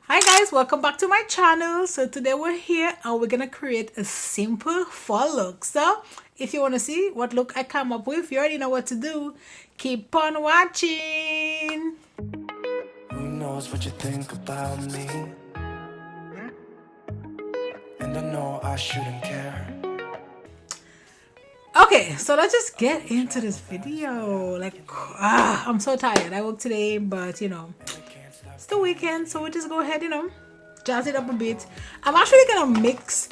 Hi guys, welcome back to my channel. So today we're here and we're gonna create a simple fall look. So if you want to see what look I come up with, you already know what to do. Keep on watching. Who knows what you think about me? And I know I shouldn't care. Okay, so let's just get into this video. I'm so tired. I work today, but it's the weekend, so we'll just go ahead, jazz it up a bit. I'm actually gonna mix.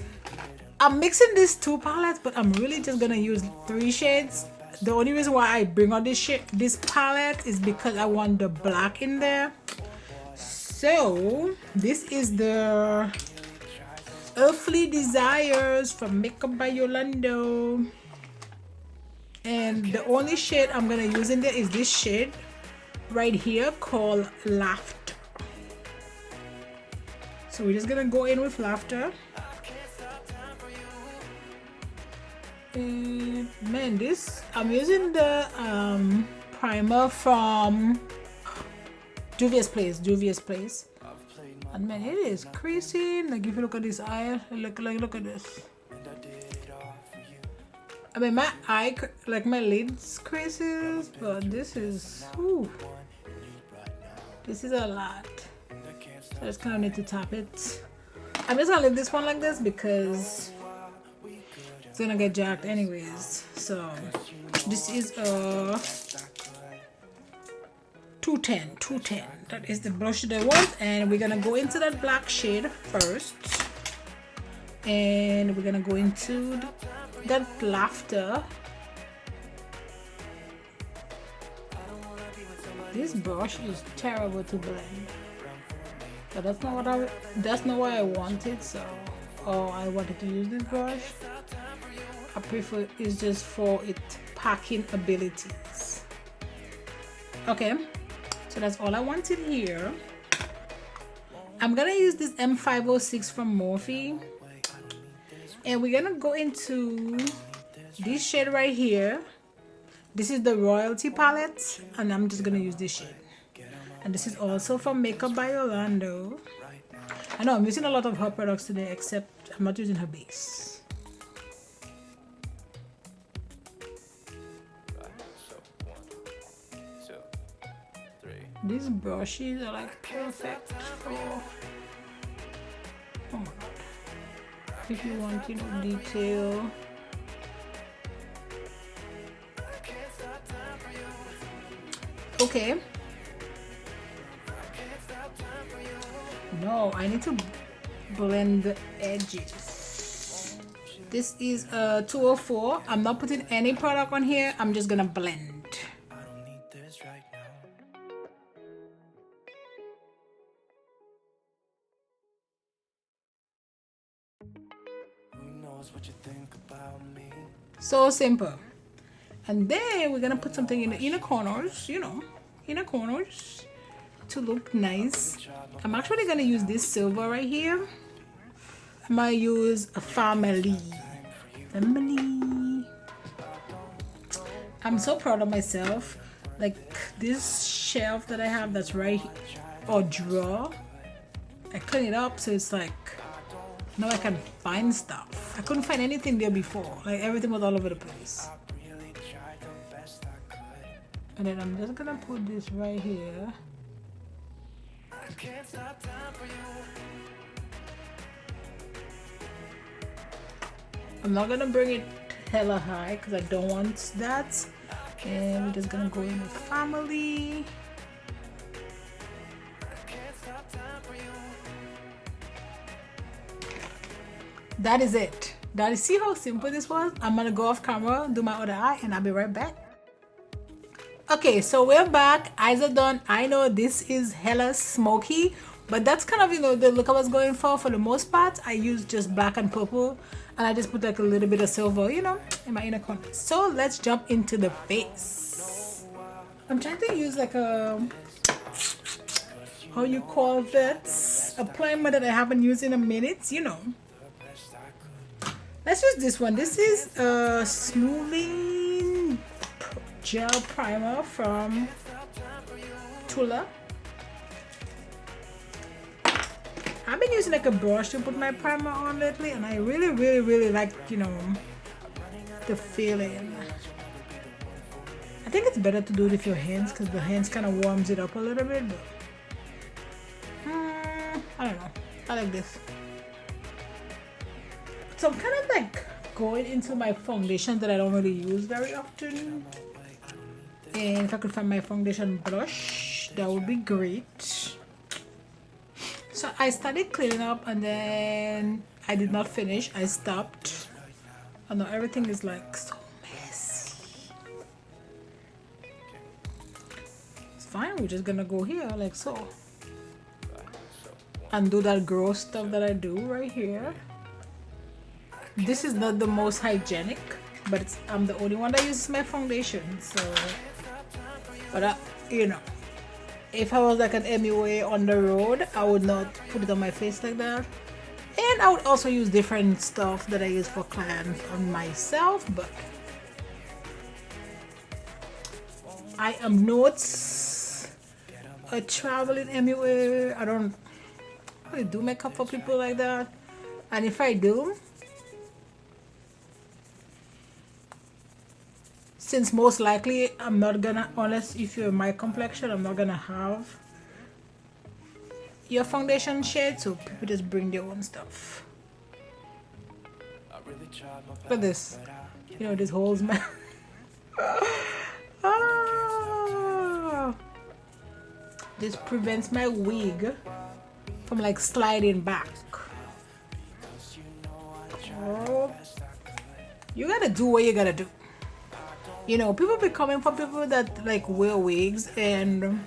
I'm mixing these two palettes, but I'm really just gonna use 3 shades. The only reason why I bring on this palette is because I want the black in there. So this is the Earthly Desires from Makeup by Yolondo. And the only shade I'm gonna use in there is this shade right here called Laughter. So we're just gonna go in with Laughter. And man, I'm using the primer from Juvia's Place. And man, it is creasing. Like if you look at this eye, look at this. I mean, my eye, like my lids creases, but this is, this is a lot. So I just kind of need to tap it. I'm just gonna leave this one like this because it's gonna get jacked anyways. So this is a 210. That is the blush that I want, and we're gonna go into that black shade first, and we're gonna go into that Laughter. This brush is terrible to blend, but that's not what I wanted. So I wanted to use this brush. I prefer it's just for its packing abilities. Okay, so that's all I wanted here. I'm gonna use this M506 from Morphe, and we're gonna go into this shade right here. This is the Royalty palette, and I'm just gonna use this shade. And this is also from Makeup by Yolondo. I know I'm using a lot of her products today, except I'm not using her base. These brushes are like perfect for, oh my god, if you want, detail. Okay. No, I need to blend the edges. This is a 204. I'm not putting any product on here. I'm just gonna blend. So simple. And then we're gonna put something in the inner corners, inner corners to look nice. I'm actually gonna use this silver right here. I might use a family. I'm so proud of myself. Like this shelf that I have that's right here, or drawer, I clean it up so it's like now I can find stuff. I couldn't find anything there before. Like everything was all over the place. And then I'm just gonna put this right here. I'm not gonna bring it hella high because I don't want that. And we're just gonna go in with family. That is it. See how simple this was? I'm gonna go off camera, do my other eye, and I'll be right back. Okay, so we're back. Eyes are done. I know this is hella smoky, but that's kind of the look I was going for the most part. I used just black and purple, and I just put like a little bit of silver, in my inner corner. So let's jump into the face. I'm trying to use like a, how you call that, a primer that I haven't used in a minute, Let's use this one. This is a smoothing gel primer from Tula. been using like a brush to put my primer on lately, and I really like, you know, the feeling. I think it's better to do it with your hands because the hands kind of warms it up a little bit, but I don't know. I like this. So I'm kind of like going into my foundation that I don't really use very often. And if I could find my foundation blush, that would be great. So I started cleaning up and then I did not finish. I stopped. I know everything is like so messy. It's fine. We're just gonna go here like so. And do that gross stuff that I do right here. This is not the most hygienic, but I'm the only one that uses my foundation, so. But you know, if I was like an MUA on the road, I would not put it on my face like that. And I would also use different stuff that I use for clients on myself, but I am not a traveling MUA. I don't really do makeup for people like that, and if I do, since most likely I'm not gonna, unless if you're my complexion, I'm not gonna have your foundation shade, so people just bring their own stuff. Look at this, you know, this holds my ah. This prevents my wig from like sliding back. Oh, you gotta do what you gotta do. You know, people be coming for people that like wear wigs, and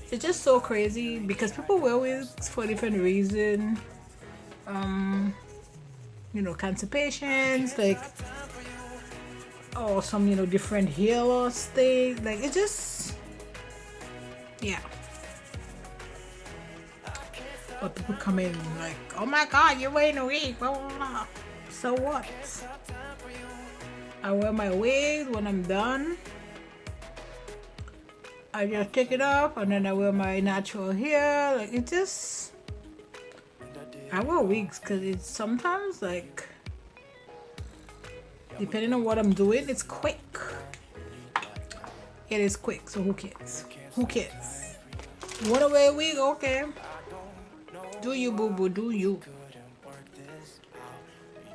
it's just so crazy because people wear wigs for different reasons. You know, cancer patients, like, or some, you know, different hair loss things. Like, it just, yeah. But people come in like, oh my god, you're wearing a wig, blah blah blah. So what? I wear my wig when I'm done. I just take it off and then I wear my natural hair. Like, it just, I wear wigs because it's sometimes like, depending on what I'm doing, it's quick. It is quick, so who cares? Who cares? You wanna wear a wig? Okay. Do you, boo boo, do you.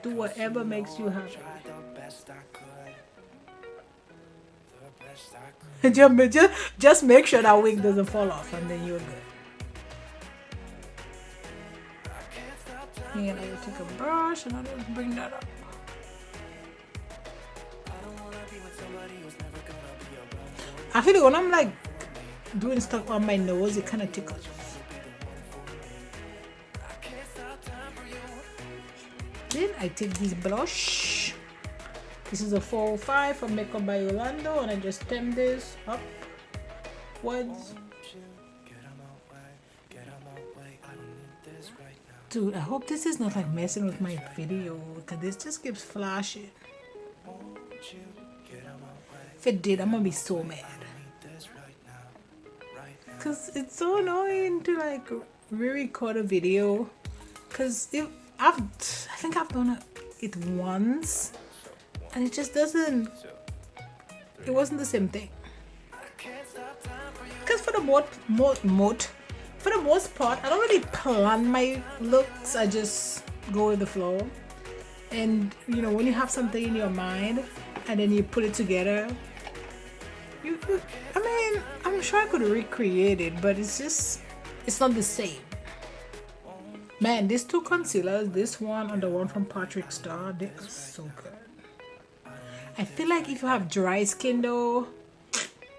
Do whatever makes you happy. Just make sure that wig doesn't fall off and then you're good. And I will take a brush and I'll just bring that up. I feel like when I'm like doing stuff on my nose, it kind of tickles. Then I take this blush. This is a 405 from Makeup by Yolondo, and I just stem this upwards. Dude, I hope this is not like messing with my video because this just keeps flashing. If it did, I'm gonna be so mad. Because it's so annoying to like re-record a video. Because I think I've done it once. And it just doesn't, it wasn't the same thing. Because for the most part, I don't really plan my looks. I just go with the flow. And you know, when you have something in your mind and then you put it together, I mean, I'm sure I could recreate it, but it's not the same. Man, these two concealers, this one and the one from Patrick Star, they are so good. I feel like if you have dry skin though,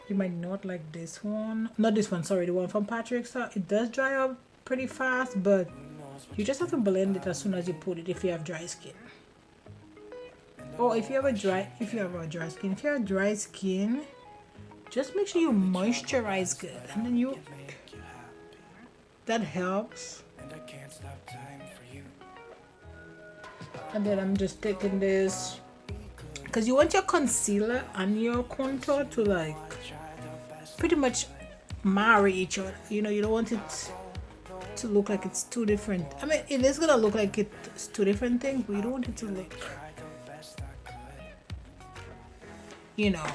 you might not like this one. Not this one, sorry, the one from Patrick Star. It does dry up pretty fast, but you just have to blend it as soon as you put it if you have dry skin. Or if you have dry skin, just make sure you moisturize good, and then that helps. And then I'm just taking this because you want your concealer and your contour to like pretty much marry each other. You know, you don't want it to look like it's two different. I mean, it is gonna look like it's two different things, but you don't want it to look, you know,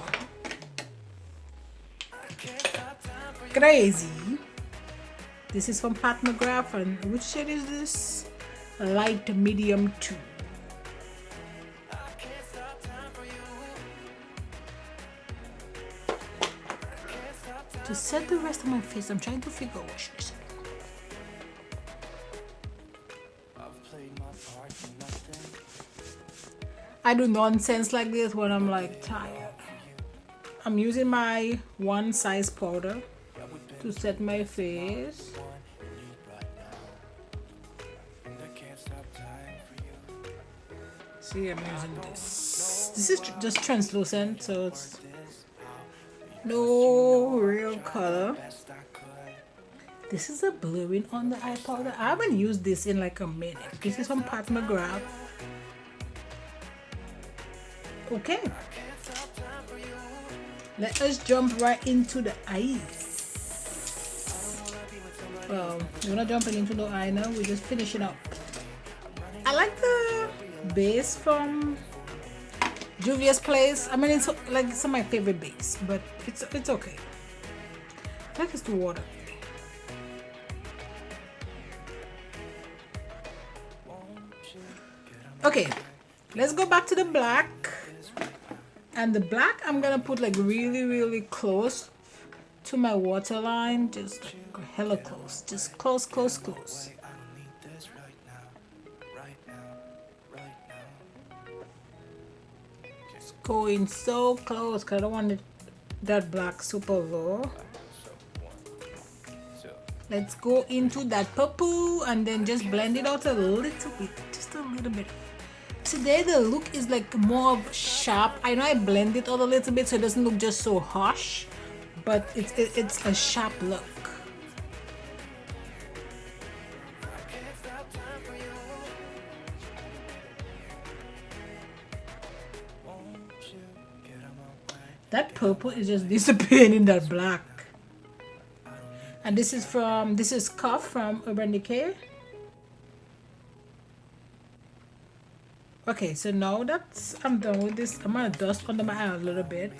crazy. This is from Pat McGrath, and which shade is this? Light medium 2. To set the rest of my face, I'm trying to figure out what should I say. I do nonsense like this when I'm like tired. I'm using my one size powder to set my face. See, I'm using this. This is just translucent, so it's no real color. This is a blurring on the eye powder. I haven't used this in like a minute. This is from Pat McGrath. Okay, let us jump right into the eyes. Well, we're not jumping into the eye now, we're just finishing up. I like the base from Juvia's place. I mean, it's like it's my favorite base, but it's okay. I like it's the water. Okay, let's go back to the black. And the black I'm gonna put like really close to my waterline, just like hella close, just close. Just going so close because I don't want that black super low. Let's go into that purple and then just blend it out a little bit, just a little bit. Today the look is like more sharp. I know I blend it out a little bit so it doesn't look just so harsh, but it's a sharp look. That purple is just disappearing in that black. And this is Cuff from Urban Decay. Okay, so now that's I'm done with this. I'm gonna dust under my eye a little bit. I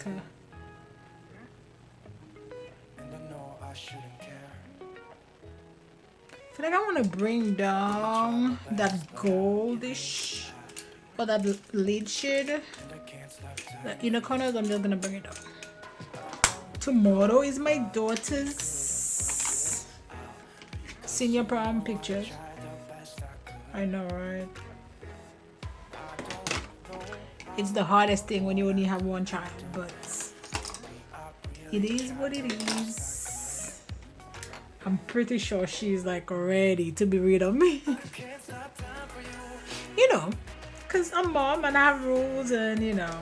feel like I want to bring down that goldish or that lid shade. The inner corners, I'm just gonna bring it up. Tomorrow is my daughter's senior prom picture. I know, right? It's the hardest thing when you only have one child, but it is what it is. I'm pretty sure she's like ready to be rid of me. You know, because I'm mom and I have rules, and you know,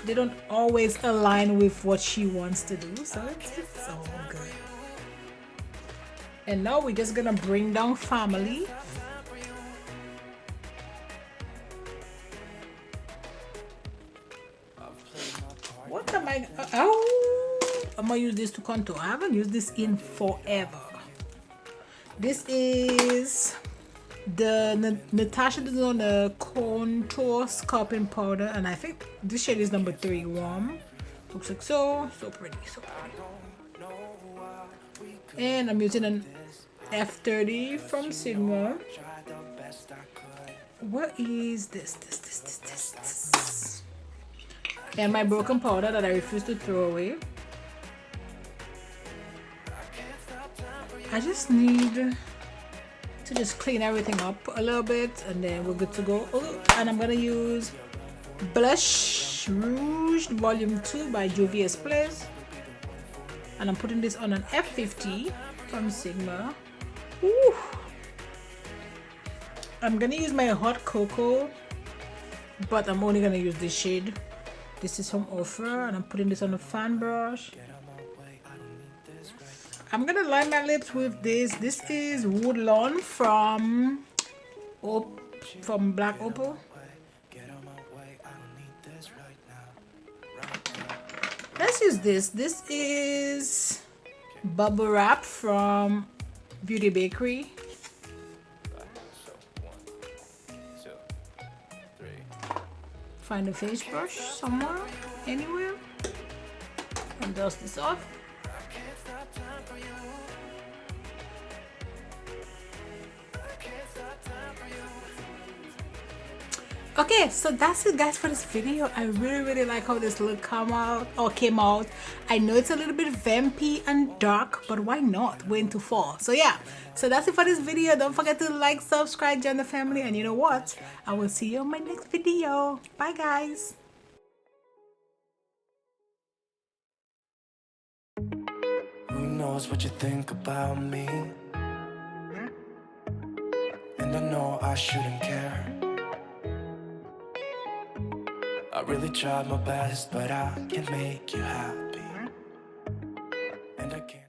they don't always align with what she wants to do, so it's all good. And now we're just gonna bring down family. What am I? Oh, I'm gonna use this to contour. I haven't used this in forever. This is the Natasha Denona contour sculpting powder, and I think this shade is number 3, warm. Looks like so pretty, so pretty. And I'm using an F30 from Sigma. What is this? And my broken powder that I refuse to throw away. I just need to just clean everything up a little bit, and then we're good to go. Oh, and I'm gonna use Blush Rouge Volume 2 by Juvia's Place, and I'm putting this on an F50 from Sigma. Ooh. I'm gonna use my Hot Cocoa, but I'm only gonna use this shade. This is from Ofra, and I'm putting this on a fan brush. I'm gonna line my lips with this. This is Woodlawn from Black Opal. Let's use this. This is Bubble Wrap from Beauty Bakerie. So 1, 2, 3. Find a face brush somewhere, anywhere, and dust this off. Okay, so that's it guys for this video. I really like how this look came out. I know it's a little bit vampy and dark, but why not? We're into fall. So yeah, so that's it for this video. Don't forget to like, subscribe, join the family, and you know what, I will see you on my next video. Bye guys. Who knows what you think about me? And I know I shouldn't care. I really tried my best, but I can't make you happy. And I can't